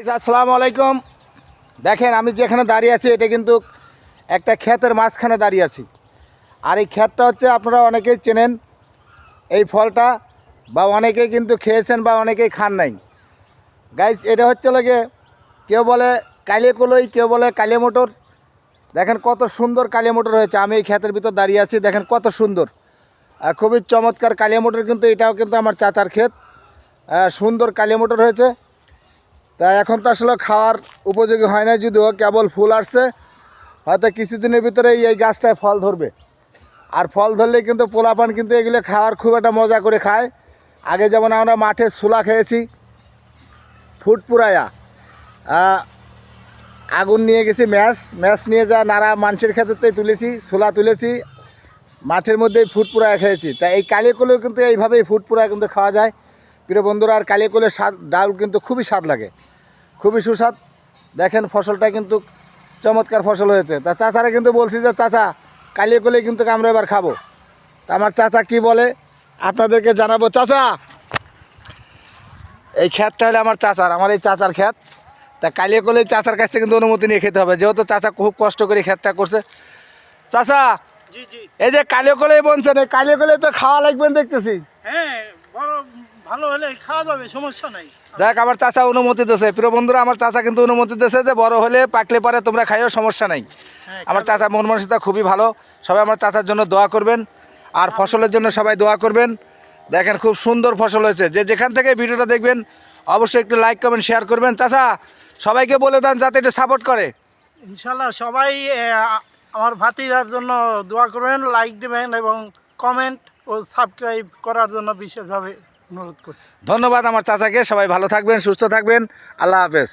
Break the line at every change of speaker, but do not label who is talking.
আসসালামু আলাইকুম। দেখেন আমি যেখানে দাঁড়িয়ে আছি এটা কিন্তু একটা ক্ষেতের মাঝখানে দাঁড়িয়ে আছি। আর এই ক্ষেতটা হচ্ছে আপনারা অনেকেই চেনেন এই ফলটা, বা অনেকেই কিন্তু খেয়েছেন বা অনেকেই খান নাই। গাইস, এটা হচ্ছে লাগে কেউ বলে কালিয়া কলই, কেউ বলে কালিয়া মটর। দেখেন কত সুন্দর কালিয়া মটর হয়েছে। আমি এই ক্ষেতের ভিতর দাঁড়িয়ে আছি, দেখেন কত সুন্দর, খুবই চমৎকার কালিয়া মটর। কিন্তু এটাও কিন্তু আমার চাচার ক্ষেত, সুন্দর কালিয়া মটর হয়েছে। তা এখন তো আসলে খাওয়ার উপযোগী হয় না, যদিও কেবল ফুল আসছে, হয়তো কিছুদিনের ভিতরে এই গাছটায় ফল ধরবে। আর ফল ধরলে কিন্তু পোলাপান কিন্তু এগুলো খাওয়ার খুব একটা মজা করে খায়। আগে যেমন আমরা মাঠে ছোলা খেয়েছি, ফুট পুরাইয়া আগুন নিয়ে গেছি, ম্যাচ নিয়ে যা নাড়া মানুষের ক্ষেত্রেই তুলেছি, ছোলা তুলেছি, মাঠের মধ্যেই ফুট পুরাইয়া খেয়েছি। তাই এই কালিয়াকলেও কিন্তু এইভাবেই ফুট পুরাইয়া কিন্তু খাওয়া যায় প্রিয় বন্ধুরা। আর কালিয়াকলের স্বাদ ডাল কিন্তু খুবই স্বাদ লাগে, খুবই সুস্বাদ। দেখেন ফসলটা কিন্তু চমৎকার ফসল হয়েছে। তা চাচারা কিন্তু বলছি যে চাচা কালিয়াকলে কিন্তু আমরা এবার খাবো। তা আমার চাচা কি বলে আপনাদেরকে জানাবো। চাচা, এই ক্ষেতটা হলে আমার চাচার, আমার এই চাচার ক্ষেত। তা কালিয়াকলে চাচার কাছ থেকে কিন্তু অনুমতি নিয়ে খেতে হবে, যেহেতু চাচা খুব কষ্ট করে ক্ষেতটা করছে। চাচা,
জি জি,
এই যে কালিয়াকলে বলছেন, এই কালিয়াকলে তো খাওয়া লাগবেন দেখতেছি।
হ্যাঁ, বড় ভালো হলে খাওয়া যাবে, সমস্যা নাই।
যাক, আমার চাচা অনুমতি দিয়েছে প্রিয় বন্ধুরা, আমার চাচা কিন্তু অনুমতি দিয়েছে যে বড় হলে পাকলে পরে তোমরা খাইও, সমস্যা নাই।
হ্যাঁ,
আমার চাচা মন মানসিকতা খুবই ভালো। সবাই আমার চাচার জন্য দোয়া করবেন, আর ফসলের জন্য সবাই দোয়া করবেন। দেখেন খুব সুন্দর ফসল হয়েছে। যে যেখান থেকে ভিডিওটা দেখবেন অবশ্যই একটু লাইক কমেন্ট শেয়ার করবেন। চাচা সবাইকে বলে দেন যাতে একটু সাপোর্ট করে।
ইনশাল্লাহ সবাই আমার ভাতিজার জন্য দোয়া করবেন, লাইক দেবেন এবং কমেন্ট ও সাবস্ক্রাইব করার জন্য বিশেষভাবে অনুরোধ করছি।
ধন্যবাদ আমার চাচাকে। সবাই ভালো থাকবেন, সুস্থ থাকবেন। আল্লাহ হাফেজ।